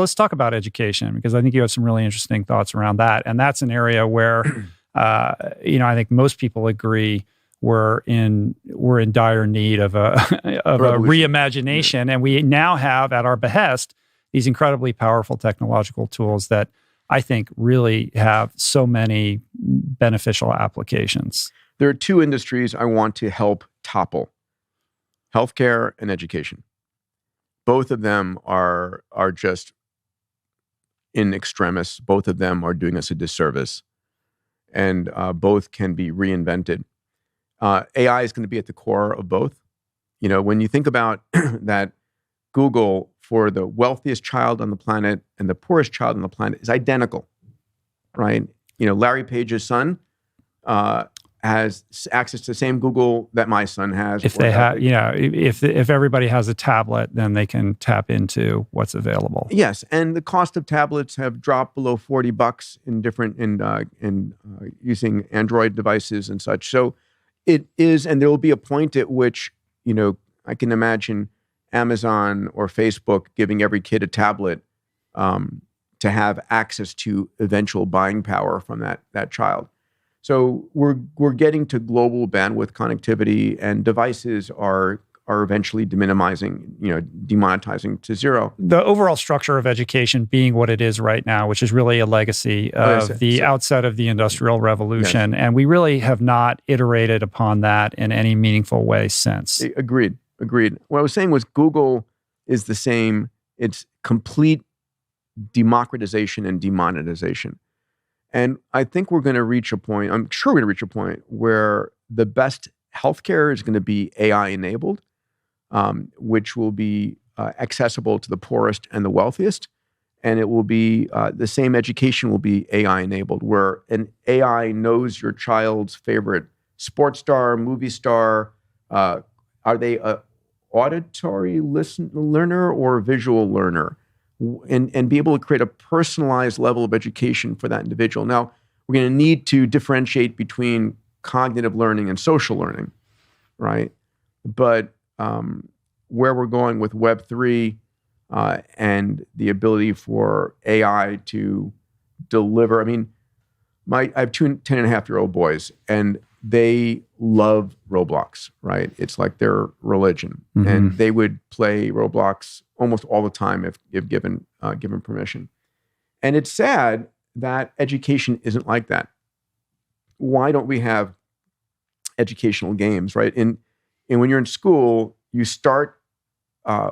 let's talk about education, because I think you have some really interesting thoughts around that. And that's an area where, I think most people agree we're in dire need of a reimagination. And we now have at our behest these incredibly powerful technological tools that I think really have so many beneficial applications. There are two industries I want to help topple: healthcare and education. Both of them are just in extremis. Both of them are doing us a disservice, and both can be reinvented. AI is going to be at the core of both. When you think about that, Google, for the wealthiest child on the planet and the poorest child on the planet, is identical, right? Larry Page's son has access to the same Google that my son has. If they have, if everybody has a tablet, then they can tap into what's available. Yes, and the cost of tablets have dropped below $40 in using Android devices and such. So it is, and there will be a point at which I can imagine Amazon or Facebook giving every kid a tablet to have access to eventual buying power from that child. So we're getting to global bandwidth connectivity, and devices are eventually demonetizing to zero. The overall structure of education being what it is right now, which is really a legacy of the outset of the Industrial Revolution, yes. And we really have not iterated upon that in any meaningful way since. Agreed. What I was saying was Google is the same. It's complete democratization and demonetization. And I think we're going to reach a point, I'm sure we're going to reach a point where the best healthcare is going to be AI enabled, which will be accessible to the poorest and the wealthiest. And it will be, the same education will be AI enabled, where an AI knows your child's favorite sports star, movie star. Are they a auditory learner or a visual learner? And be able to create a personalized level of education for that individual. Now, we're going to need to differentiate between cognitive learning and social learning, right? But where we're going with Web3 and the ability for AI to deliver, I have two 10-and-a-half-year-old boys, and they love Roblox, right? It's like their religion. Mm-hmm. And they would play Roblox almost all the time if given permission. And it's sad that education isn't like that. Why don't we have educational games, right? And when you're in school, you start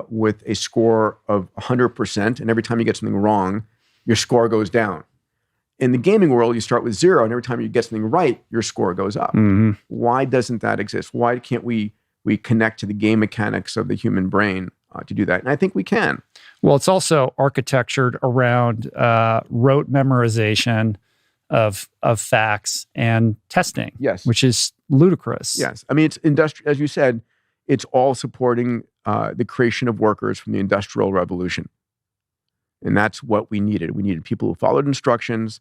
with a score of 100%, and every time you get something wrong, your score goes down. In the gaming world, you start with 0, and every time you get something right, your score goes up. Mm-hmm. Why doesn't that exist? Why can't we connect to the game mechanics of the human brain to do that? And I think we can. Well, it's also architectured around rote memorization of facts and testing, yes, which is ludicrous. Yes. It's as you said, it's all supporting the creation of workers from the Industrial Revolution. And that's what we needed. We needed people who followed instructions.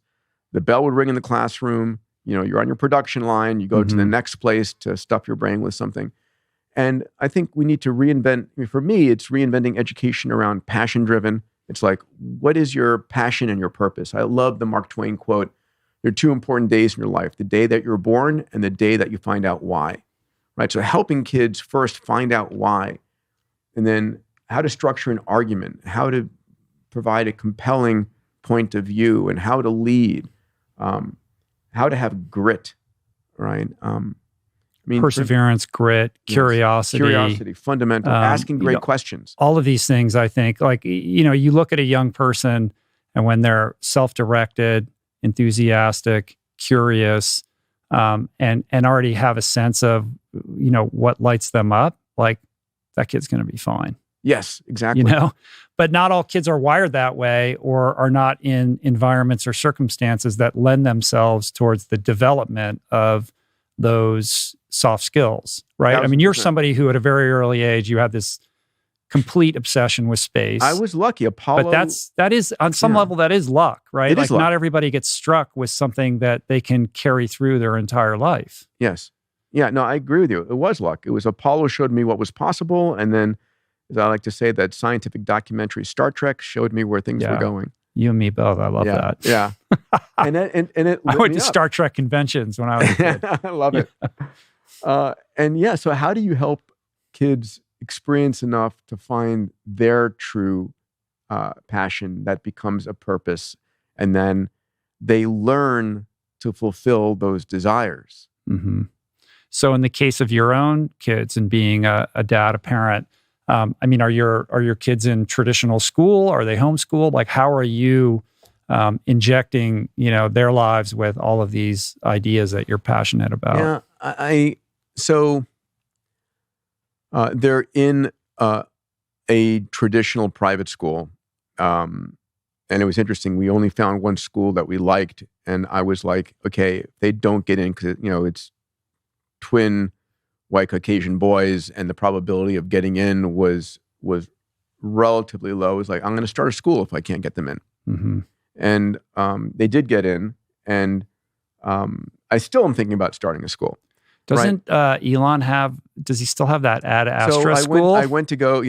The bell would ring in the classroom. You're on your production line. You go to the next place to stuff your brain with something. And I think we need to reinvent. For me, it's reinventing education around passion-driven. It's like, what is your passion and your purpose? I love the Mark Twain quote. There are two important days in your life: the day that you're born and the day that you find out why. Right? So helping kids first find out why, and then how to structure an argument, how to provide a compelling point of view, and how to lead, how to have grit, right? Perseverance, grit, curiosity, fundamental, asking great questions. All of these things, I think, you look at a young person, and when they're self-directed, enthusiastic, curious, and already have a sense of, what lights them up, like that kid's going to be fine. Yes, exactly. But not all kids are wired that way, or are not in environments or circumstances that lend themselves towards the development of those soft skills, right? 1,000%. You're somebody who at a very early age, you had this complete obsession with space. I was lucky. Apollo. But that is on some level, that is luck, right? It is luck. Not everybody gets struck with something that they can carry through their entire life. Yes. Yeah, no, I agree with you. It was luck. It was Apollo showed me what was possible, and then as I like to say, that scientific documentary Star Trek showed me where things were going. You and me both. I love that. Yeah. And it I went to Star Trek conventions when I was a kid. I love it. So how do you help kids experience enough to find their true passion that becomes a purpose, and then they learn to fulfill those desires? Mm-hmm. So in the case of your own kids and being a dad, a parent, are your kids in traditional school? Are they homeschooled? Like, how are you injecting, their lives with all of these ideas that you're passionate about? Yeah, they're in a traditional private school, and it was interesting. We only found one school that we liked, and I was like, okay, if they don't get in because it's twin white Caucasian boys, and the probability of getting in was relatively low. It was like, I'm going to start a school if I can't get them in. Mm-hmm. And they did get in, and I still am thinking about starting a school. Doesn't Elon does he still have that Ad Astra school? I went to go,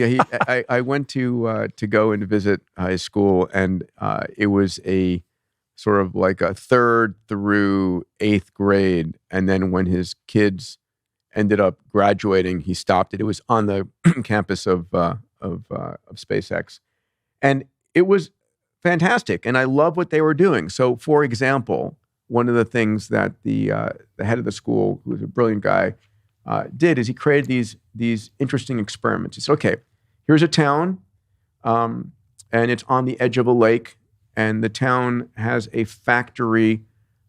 I went to go and visit his school, and it was a sort of like a 3rd through 8th grade. And then when his kids ended up graduating, he stopped it. It was on the campus of SpaceX. And it was fantastic. And I love what they were doing. So, for example, one of the things that the head of the school, who was a brilliant guy, did is he created these interesting experiments. He said, okay, here's a town, and it's on the edge of a lake, and the town has a factory,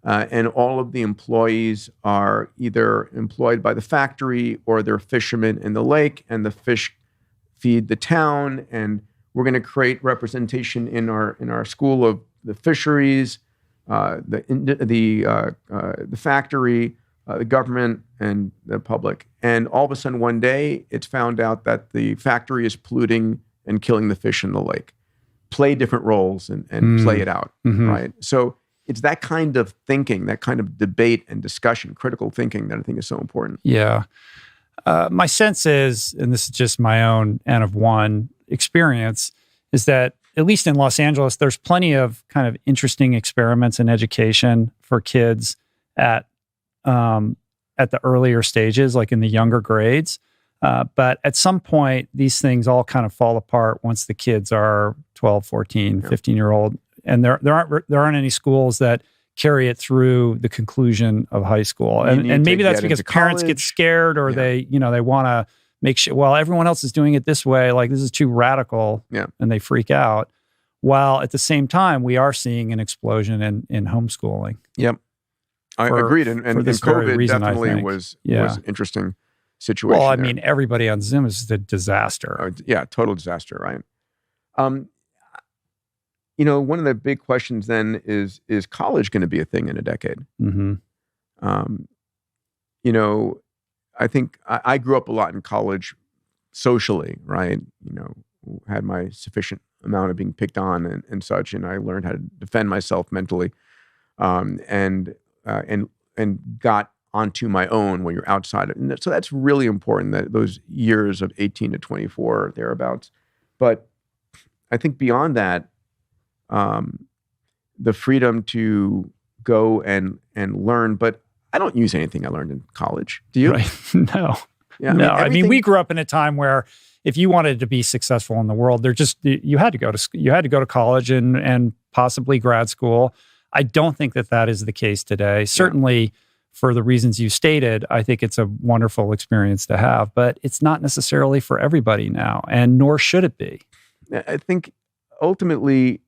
and all of the employees are either employed by the factory or they're fishermen in the lake, and the fish feed the town. And we're going to create representation in our school of the fisheries, the factory, the government, and the public. And all of a sudden, one day, it's found out that the factory is polluting and killing the fish in the lake. Play different roles and play it out, right? So it's that kind of thinking, that kind of debate and discussion, critical thinking, that I think is so important. Yeah. My sense is, and this is just my own N of one experience, is that at least in Los Angeles, there's plenty of kind of interesting experiments in education for kids at the earlier stages, like in the younger grades. But at some point, these things all kind of fall apart once the kids are 12, 14, 15-year-old. And there aren't any schools that carry it through the conclusion of high school. And maybe that's because parents get scared, or they want to make sure, well, everyone else is doing it this way, like this is too radical, and they freak out. While at the same time, we are seeing an explosion in homeschooling. Yep. I agreed. And COVID reason, definitely was an interesting situation. Well, I mean, everybody on Zoom is a disaster. Total disaster, right? One of the big questions then is college going to be a thing in a decade? Mm-hmm. I think I grew up a lot in college socially, right? Had my sufficient amount of being picked on and such, and I learned how to defend myself mentally, and got onto my own when you're outside. And so that's really important, that those years of 18 to 24, thereabouts. But I think beyond that, the freedom to go and learn, but I don't use anything I learned in college. Do you? Right. No. Yeah, no. I mean, we grew up in a time where if you wanted to be successful in the world, you had to go to college and possibly grad school. I don't think that is the case today. Certainly, for the reasons you stated, I think it's a wonderful experience to have, but it's not necessarily for everybody now, and nor should it be. I think ultimately,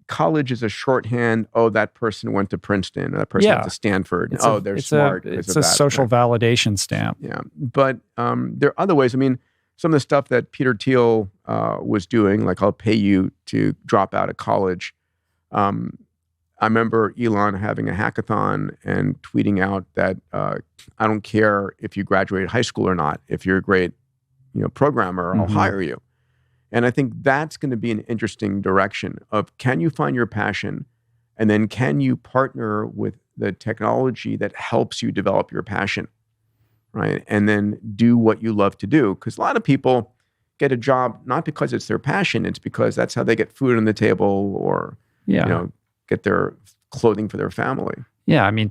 college is a shorthand. Oh, that person went to Princeton, or that person went to Stanford. They're smart. It's a social validation stamp. Yeah, but there are other ways. I mean, some of the stuff that Peter Thiel was doing, like I'll pay you to drop out of college. I remember Elon having a hackathon and tweeting out that I don't care if you graduated high school or not. If you're a great, programmer, I'll hire you. And I think that's going to be an interesting direction of, can you find your passion, and then can you partner with the technology that helps you develop your passion, right? And then do what you love to do. Because a lot of people get a job not because it's their passion, it's because that's how they get food on the table or, Yeah. get their clothing for their family. Yeah. I mean,